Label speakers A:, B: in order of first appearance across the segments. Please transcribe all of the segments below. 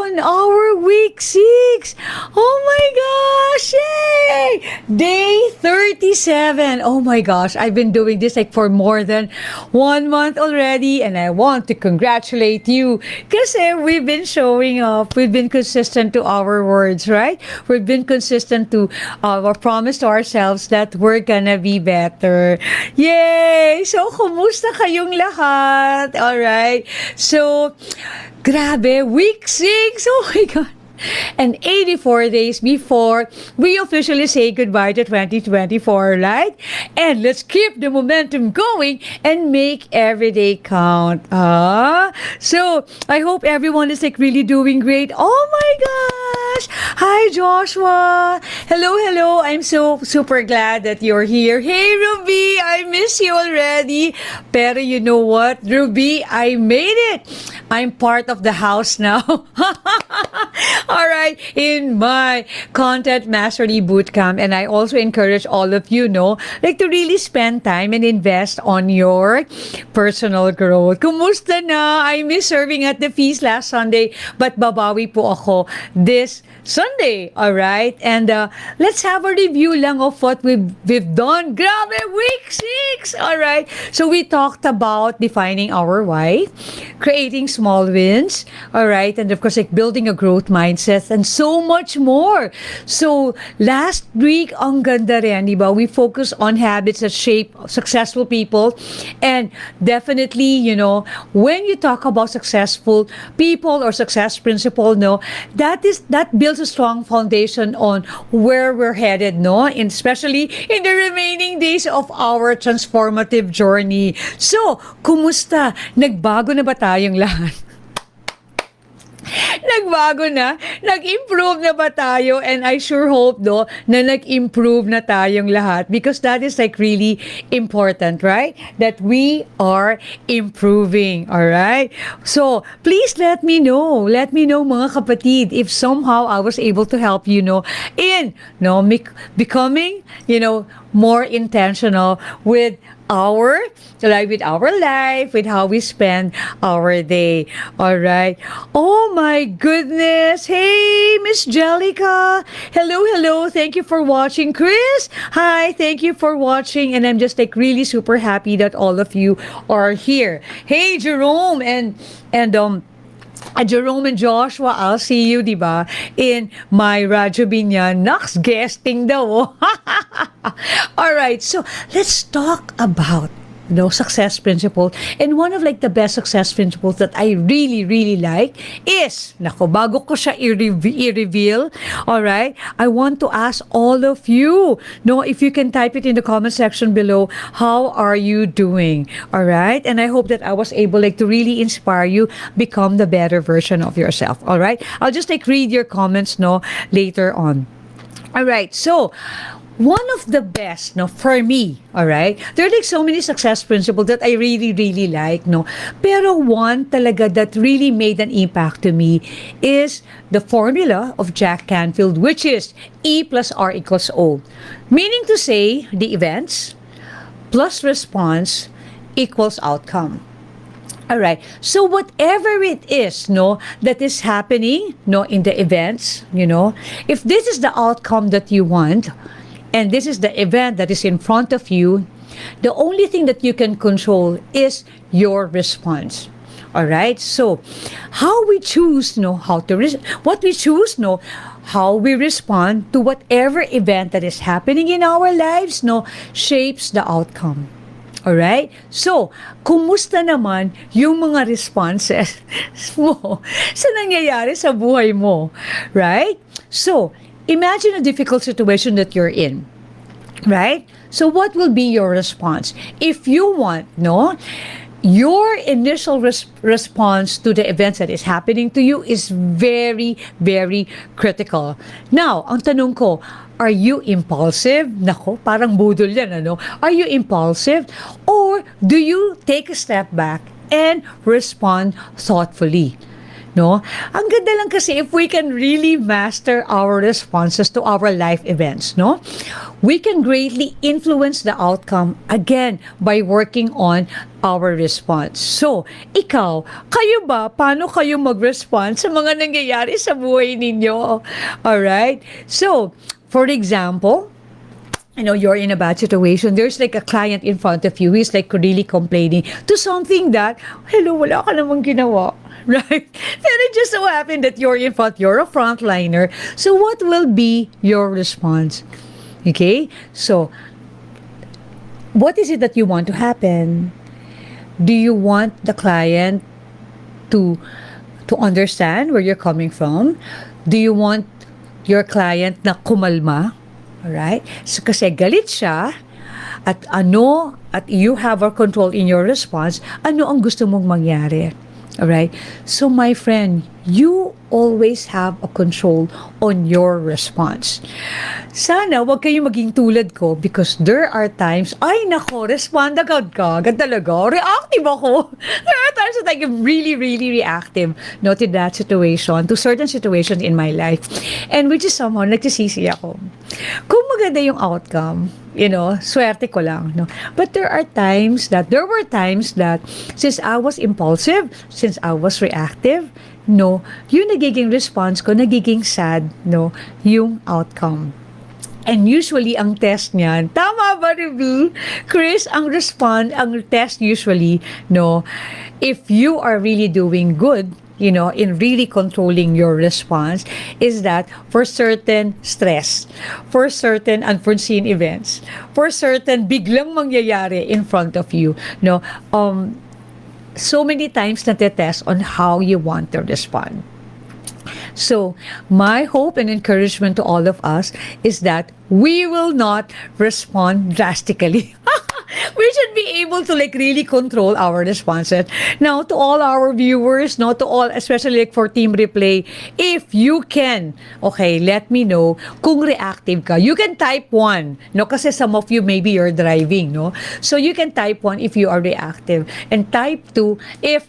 A: on our week 6. Oh my gosh! Yay! Day 37. Oh my gosh, I've been doing this like for more than 1 month already, and I want to congratulate you kasi we've been showing up. We've been consistent to our words, right? We've been consistent to our promise to ourselves that we're gonna be better. Yay! So, kumusta kayong lahat? Alright. So, grabe, week 6. Oh my God. And 84 days before we officially say goodbye to 2024, right? And let's keep the momentum going and make every day count. So, I hope everyone is like really doing great. Oh my gosh! Hi, Joshua! Hello, hello! I'm so super glad that you're here. Hey, Ruby! I miss you already. Pero you know what, Ruby? I made it! I'm part of the house now. All right, in my Content Mastery Bootcamp, and I also encourage all of you, like to really spend time and invest on your personal growth. Kumusta na? I miss serving at the feast last Sunday, but babawi po ako this Sunday. All right, and let's have a review lang of what we've done. Grabe, week 6. All right, so we talked about defining our why, creating small wins. All right, and of course, like building a growth mindset and so much more. So, last week, ang ganda rin, di ba? We focus on habits that shape successful people. And definitely, when you talk about successful people or success principle, that builds a strong foundation on where we're headed, and especially in the remaining days of our transformative journey. So, kumusta? Nagbago na ba tayong lahat? Nagbago na? Nag-improve na ba tayo? And I sure hope, na nag-improve na tayong lahat, because that is like really important, right? That we are improving, all right? So, please let me know. Let me know, mga kapatid, if somehow I was able to help you, in, becoming, more intentional with our life, with how we spend our day. All right. Oh my goodness. Hey, Miss Jellica. Hello, hello. Thank you for watching. Chris, hi. Thank you for watching. And I'm just like really super happy that all of you are here. Hey, Jerome and Jerome and Joshua, I'll see you, diba? In my Radyo Binyan. Next guesting daw. All right, so let's talk about success principle. And one of like the best success principles that I really, really like is, bago ko siya i-reveal, all right, I want to ask all of you, if you can type it in the comment section below, how are you doing? All right, and I hope that I was able like to really inspire you, become the better version of yourself. All right, I'll just like read your comments, later on. All right, so one of the best, for me, all right? There are like so many success principles that I really, really like, Pero one talaga that really made an impact to me is the formula of Jack Canfield, which is E plus R equals O. Meaning to say, the events plus response equals outcome. All right. So whatever it is, that is happening, in the events, if this is the outcome that you want, and this is the event that is in front of you, the only thing that you can control is your response. All right? So, how we choose, what we choose, how we respond to whatever event that is happening in our lives, shapes the outcome. All right? So, kumusta naman yung mga responses mo sa nangyayari sa buhay mo? Right? So, imagine a difficult situation that you're in, right? So what will be your response? If you want, your initial response to the events that is happening to you is very, very critical. Now, ang tanong ko, are you impulsive? Nako, parang budol yan, Are you impulsive? Or do you take a step back and respond thoughtfully? no? Ang ganda lang kasi if we can really master our responses to our life events, no? We can greatly influence the outcome again by working on our response. So, ikaw, kayo ba, paano kayo mag-respond sa mga nangyayari sa buhay ninyo? Alright? So, for example, you're in a bad situation. There's like a client in front of you who is like really complaining to something that, hello, wala ka namang ginawa. Right? Pero it just so happened that you're in front, you're a frontliner. So what will be your response? Okay? So, what is it that you want to happen? Do you want the client to understand where you're coming from? Do you want your client na kumalma? Alright? So, kasi galit siya, at you have a control in your response, ano ang gusto mong mangyari? Alright? So, my friend, you always have a control on your response. Sana wag kayo maging tulad ko because there are times, ay nako, respond agad ka, agad talaga, reactive ako. There are times that I get really, really reactive, to that situation, to certain situations in my life. And which is somehow, nagsisisi ako. Kung maganda yung outcome, swerte ko lang, no? But there were times that, since I was impulsive, since I was reactive, yung nagiging response ko, nagiging sad, yung outcome. And usually, ang test niyan, tama ba, Review? Chris, ang test usually, if you are really doing good, in really controlling your response, is that for certain stress, for certain unforeseen events, for certain biglang mangyayari in front of you, so many times natetest on how you want to respond. So, my hope and encouragement to all of us is that we will not respond drastically. We should be able to really control our responses. Now, to all our viewers, to all, especially for Team Replay, if you can, okay, let me know kung reactive ka. You can type 1, kasi some of you maybe you're driving, So you can type 1 if you are reactive and type 2 if,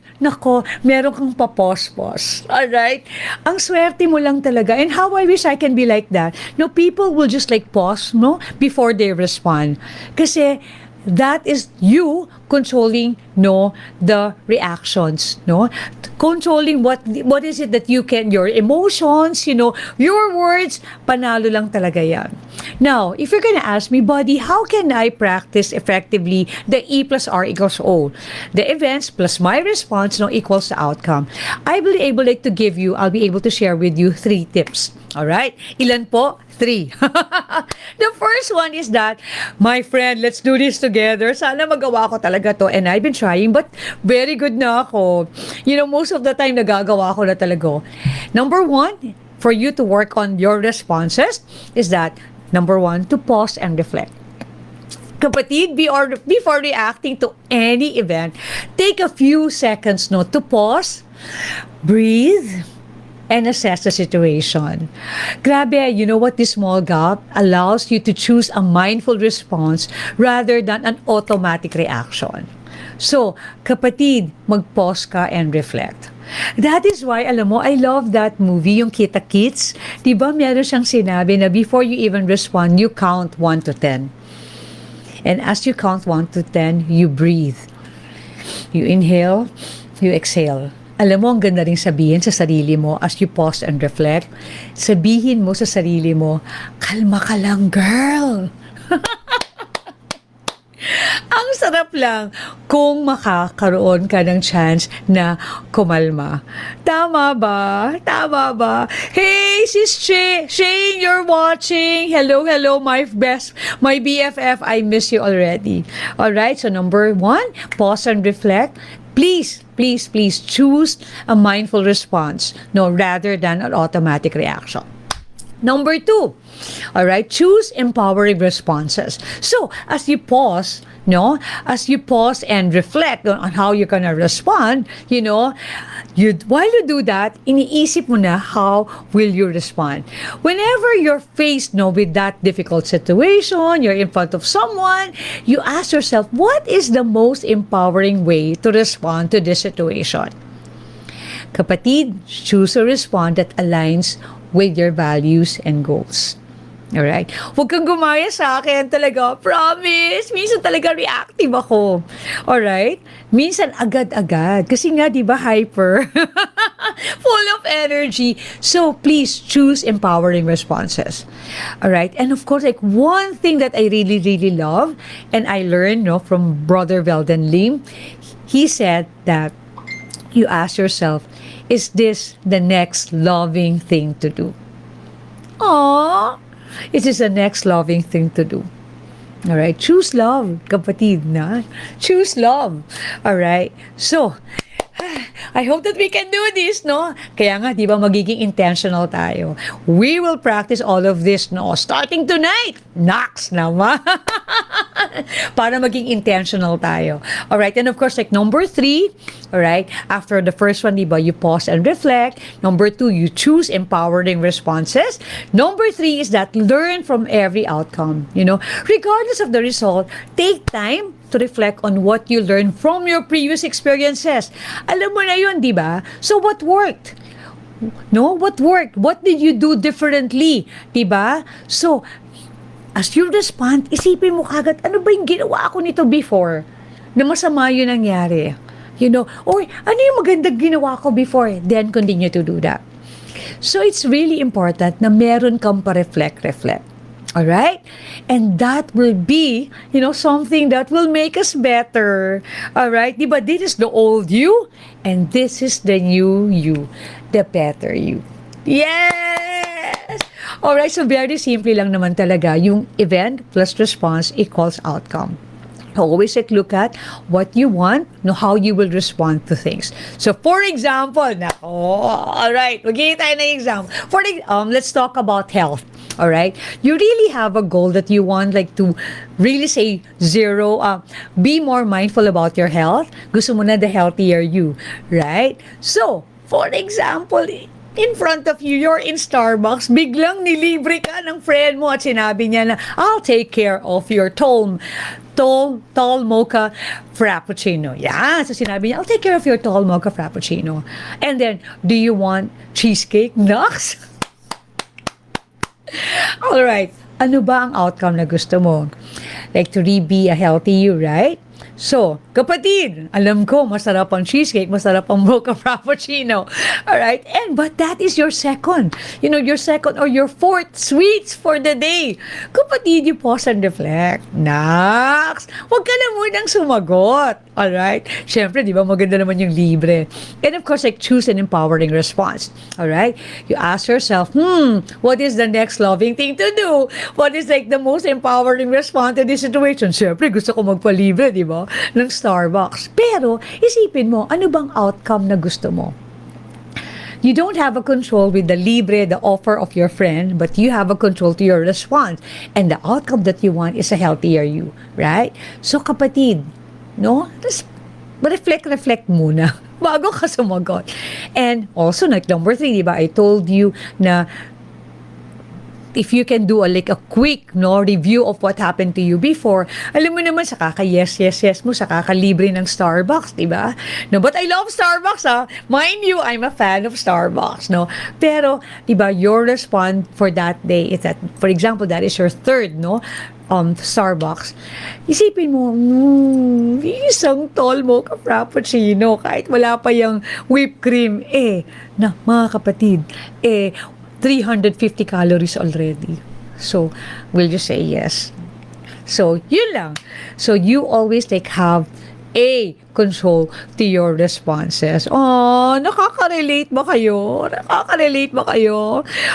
A: meron kang papos-pos. Alright? Ang swerte mo lang talaga. And how I wish I can be like that. People will just pause, before they respond. Kasi, that is you controlling the reactions, controlling what is it that you can, your emotions, your words, panalo lang talaga yan. Now, if you're gonna ask me, buddy, how can I practice effectively the E plus R equals O? The events plus my response equals the outcome. I'll be able to share with you 3 tips. Alright? Ilan po? 3. The first one is that, my friend, let's do this together. Sana magawa ko talaga to. And I've been trying, but very good na ako. Most of the time, nagagawa ko na talaga. Number 1, for you to work on your responses is that, number 1, to pause and reflect. Kapatid, before reacting to any event, take a few seconds to pause, breathe, and assess the situation. Grabe, you know what? This small gap allows you to choose a mindful response rather than an automatic reaction. So, kapatid, mag-pause ka and reflect. That is why, alam mo, I love that movie, yung Kita Kids. Diba, meron siyang sinabi na before you even respond, you count 1 to 10. And as you count 1 to 10, you breathe. You inhale, you exhale. Alam mo, ang ganda rin sabihin sa sarili mo as you pause and reflect. Sabihin mo sa sarili mo, kalma ka lang, girl. Ang sarap lang kung makakaroon ka ng chance na kumalma. Tama ba? Tama ba? Hey, sis Shane, you're watching. Hello, my BFF. I miss you already. Alright, so number 1, pause and reflect. Please choose a mindful response, rather than an automatic reaction. Number 2, choose empowering responses. So, as you pause and reflect on how you're gonna respond, while you do that, iniisip mo na how will you respond. Whenever you're faced, with that difficult situation, you're in front of someone, you ask yourself, what is the most empowering way to respond to this situation? Kapatid, choose a response that aligns with your values and goals. Alright? Huwag kang gumaya sa akin talaga. Promise! Minsan talaga reactive ako. Alright? Minsan agad-agad. Kasi nga, di ba, hyper? Full of energy. So, please choose empowering responses. Alright? And of course, like one thing that I really, really love, and I learned from Brother Veldon Lim, he said that you ask yourself, is this the next loving thing to do? Aww! It is the next loving thing to do. Alright? Choose love, kapatid na. Choose love. Alright? So, I hope that we can do this, no? Kaya nga, di ba, magiging intentional tayo. We will practice all of this, no? Starting tonight. Nax naman. Para maging intentional tayo. Alright? And of course, like number 3, alright? After the first one, di ba, you pause and reflect. Number 2, you choose empowering responses. Number 3 is that learn from every outcome. Regardless of the result, take time to reflect on what you learned from your previous experiences. Alam mo na yun, di ba? So what worked? No? What worked? What did you do differently? Di ba? So, as you respond, isipin mo kagad, ano ba yung ginawa ko nito before? Na masama yun nangyari. Or ano yung magandang ginawa ko before? Then continue to do that. So, it's really important na meron kang pa-reflect. Alright? And that will be, something that will make us better. Alright? Diba, this is the old you, and this is the new you, the better you. Yes! Alright, so very simple lang naman talaga. Yung event plus response equals outcome. Always look at what you want, how you will respond to things. So, for example, alright, magiging tayo ng example. Let's talk about health. Alright? You really have a goal that you want, like, to really say zero, be more mindful about your health. Gusto mo na the healthier you. Right? So, for example, in front of you, you're in Starbucks, biglang nilibre ka ng friend mo at sinabi niya na, I'll take care of your tall mocha frappuccino. Yeah, so sinabi niya, I'll take care of your tall mocha frappuccino. And then, do you want cheesecake? Nuts? Alright, ano ba ang outcome na gusto mo? Like to be a healthy you, right? So, kapatid, alam ko, masarap ang cheesecake, masarap ang mocha frappuccino. Alright? But that is your second. Your second or your fourth sweets for the day. Kapatid, you pause and reflect. Nax! Huwag ka na munang sumagot. Alright? Siyempre, di ba, maganda naman yung libre. And of course, like, choose an empowering response. Alright? You ask yourself, what is the next loving thing to do? What is like the most empowering response to this situation? Siyempre, gusto ko magpalibre, di ba? Ng Starbucks. Pero, isipin mo, ano bang outcome na gusto mo? You don't have a control with the libre, the offer of your friend, but you have a control to your response. And the outcome that you want is a healthier you. Right? So, kapatid, reflect muna bago ka sumagot. And also, like number 3, diba, I told you na if you can do a quick review of what happened to you before, alam mo naman, sa kaka-yes mo, sa kakalibre ng Starbucks, diba? No, but I love Starbucks, Mind you, I'm a fan of Starbucks, no? Pero, diba, your response for that day is that, for example, that is your third, Starbucks. Isipin mo, isang tall mocha frappuccino, kahit wala pa yung whipped cream, mga kapatid, 350 calories already. So, will you say yes? So, yun lang. So, you always have a control to your responses. Oh, nakaka-relate ba kayo?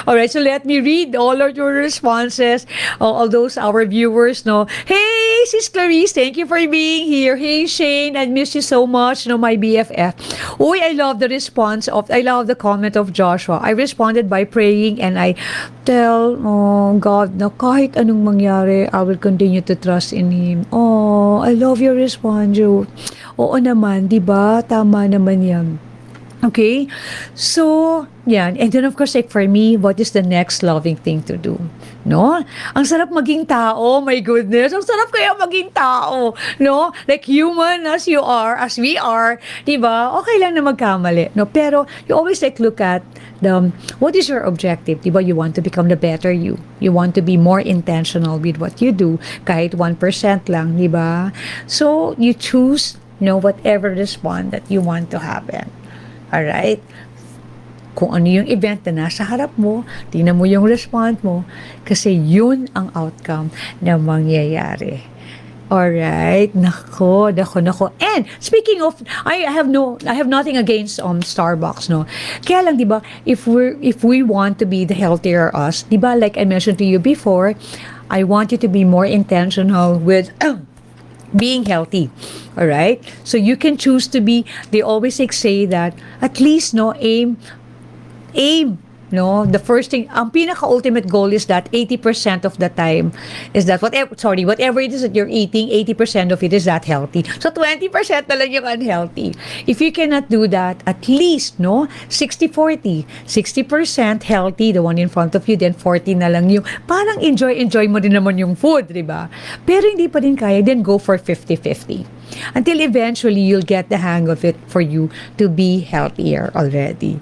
A: Alright, so let me read all of your responses. All those our viewers, Hey, Sis Clarice, thank you for being here. Hey, Shane, I miss you so much, my BFF. Uy, I love the comment of Joshua. I responded by praying and I tell God na kahit anong mangyari, I will continue to trust in Him. Oh, I love your response, Joe. Oo naman, di ba? Tama naman yan. Okay? So, yan. And then of course, like for me, what is the next loving thing to do? No? Ang sarap maging tao, my goodness. Ang sarap kaya maging tao. No? Like human as you are, as we are, di ba? Okay lang na magkamali. No? Pero you always like look at what is your objective? Di ba? You want to become the better you. You want to be more intentional with what you do. Kahit 1% lang, di ba? So, you choose, whatever response that you want to happen. Alright? Kung ano yung event na nasa harap mo, tingnan mo yung response mo, kasi yun ang outcome na mangyayari. Alright? Nako. And speaking of, I have nothing against Starbucks, no. Kaya lang, 'di ba, if we want to be the healthier us, 'di ba, like I mentioned to you before, I want you to be more intentional with being healthy. All right? So you can choose to be, they always say that, at least, aim, the first thing, ang pinaka-ultimate goal is that 80% of the time is that, whatever it is that you're eating, 80% of it is that healthy. So 20% na lang yung unhealthy. If you cannot do that, at least, 60-40. 60% healthy, the one in front of you, then 40 na lang yung, parang enjoy mo din naman yung food, di ba? Pero hindi pa din kaya, then go for 50-50. Until eventually, you'll get the hang of it for you to be healthier already.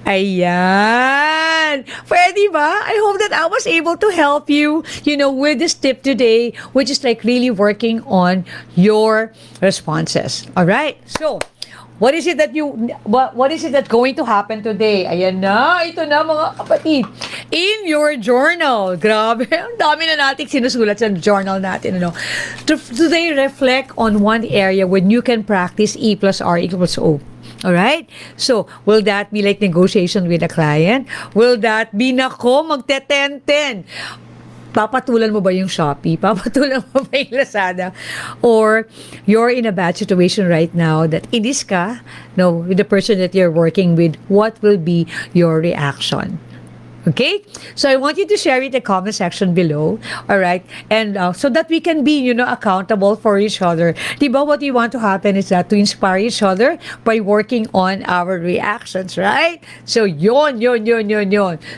A: Ayan! Pwede ba? I hope that I was able to help you, with this tip today, which is like really working on your responses. Alright? So, what is it that's going to happen today? Ayan na, ito na mga kapatid. In your journal. Grabe, ang dami na nating sinusulat sa journal natin. Today, reflect on one area when you can practice E plus R equals O. Alright? So, will that be like negotiation with a client? Will that be, magte-10-10? Papatulan mo ba yung Shopee? Papatulan mo ba yung Lazada? Or you're in a bad situation right now that inis ka, with the person that you're working with, what will be your reaction? Okay? So I want you to share it in the comment section below. Alright? And so that we can be, accountable for each other. Diba, what we want to happen is that to inspire each other by working on our reactions, right? So yon.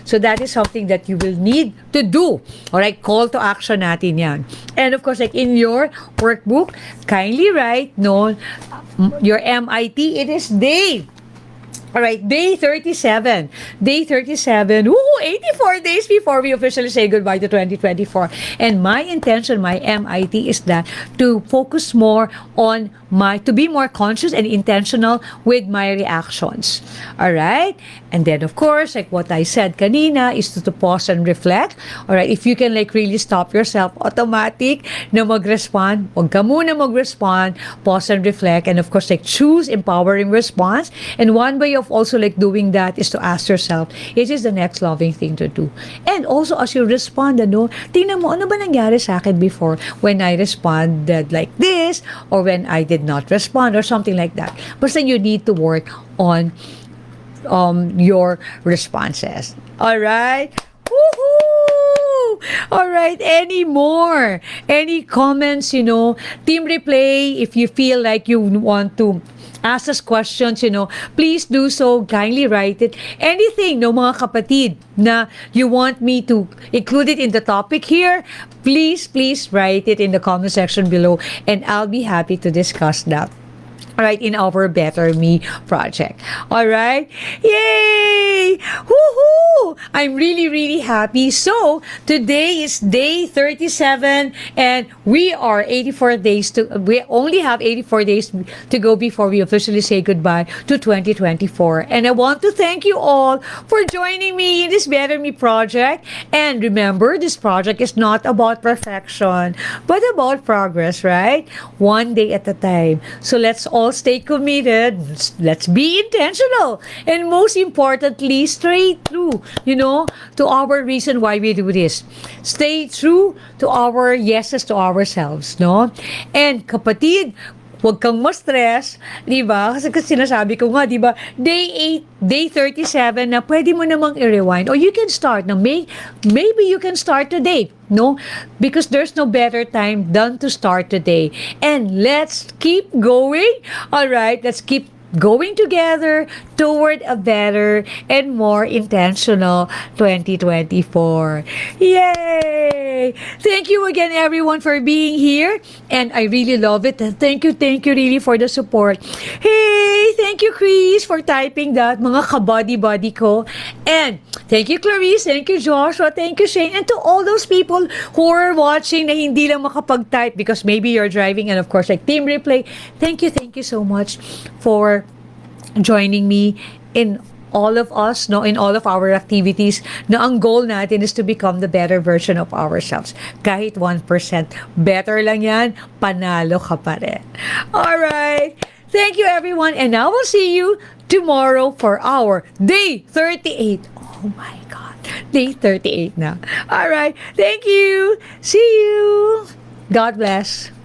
A: So that is something that you will need to do. Alright? Call to action natin yan. And of course, like in your workbook, kindly write, your MIT, it is day. Alright, day 37. Day 37. Woo! 84 days before we officially say goodbye to 2024. And my intention, my MIT, is that to focus more on to be more conscious and intentional with my reactions. Alright? And then, of course, like what I said kanina, is to pause and reflect. Alright? If you can really stop yourself, automatic na mag-respond. Huwag ka muna mag-respond. Pause and reflect. And of course, choose empowering response. And one way of also doing that is to ask yourself, is this the next loving thing to do? And also, as you respond, tingnan mo, ano ba nangyari sa akin before when I responded like this, or when I did not respond, or something like that. Basta you need to work on your responses. Alright? Woohoo! Alright, any more? Any comments, team replay, if you feel like you want to ask us questions, please do so. Kindly write it. Anything, mga kapatid, na you want me to include it in the topic here, please write it in the comment section below, and I'll be happy to discuss that. Alright, in our Better Me project. Alright? Yay! Woohoo! I'm really, really happy. So, today is day 37, and we only have 84 days to go before we officially say goodbye to 2024. And I want to thank you all for joining me in this Better Me project. And remember, this project is not about perfection, but about progress, right? One day at a time. So, let's all stay committed. Let's be intentional. And most importantly, stay true, to our reason why we do this. Stay true to our yeses to ourselves, And kapatid, huwag kang ma-stress, di ba? Kasi sinasabi ko nga, di ba, day 37 na pwede mo namang i-rewind. Or you can start. Now, maybe you can start today, because there's no better time than to start today. And let's keep going. All right, let's keep going together toward a better and more intentional 2024. Yay! Thank you again, everyone, for being here. And I really love it. And thank you really for the support. Hey, thank you, Chris, for typing that. Mga kabody-body ko. And thank you, Clarice. Thank you, Joshua. Thank you, Shane. And to all those people who are watching na hindi lang makapag-type because maybe you're driving, and of course, like Team Replay. Thank you so much for joining me in all of us, no, in all of our activities, na ang goal natin is to become the better version of ourselves. Kahit 1%, better lang yan, panalo ka pa rin. Alright, thank you everyone, and I will see you tomorrow for our Day 38. Oh my God, Day 38 na. Alright, thank you. See you. God bless.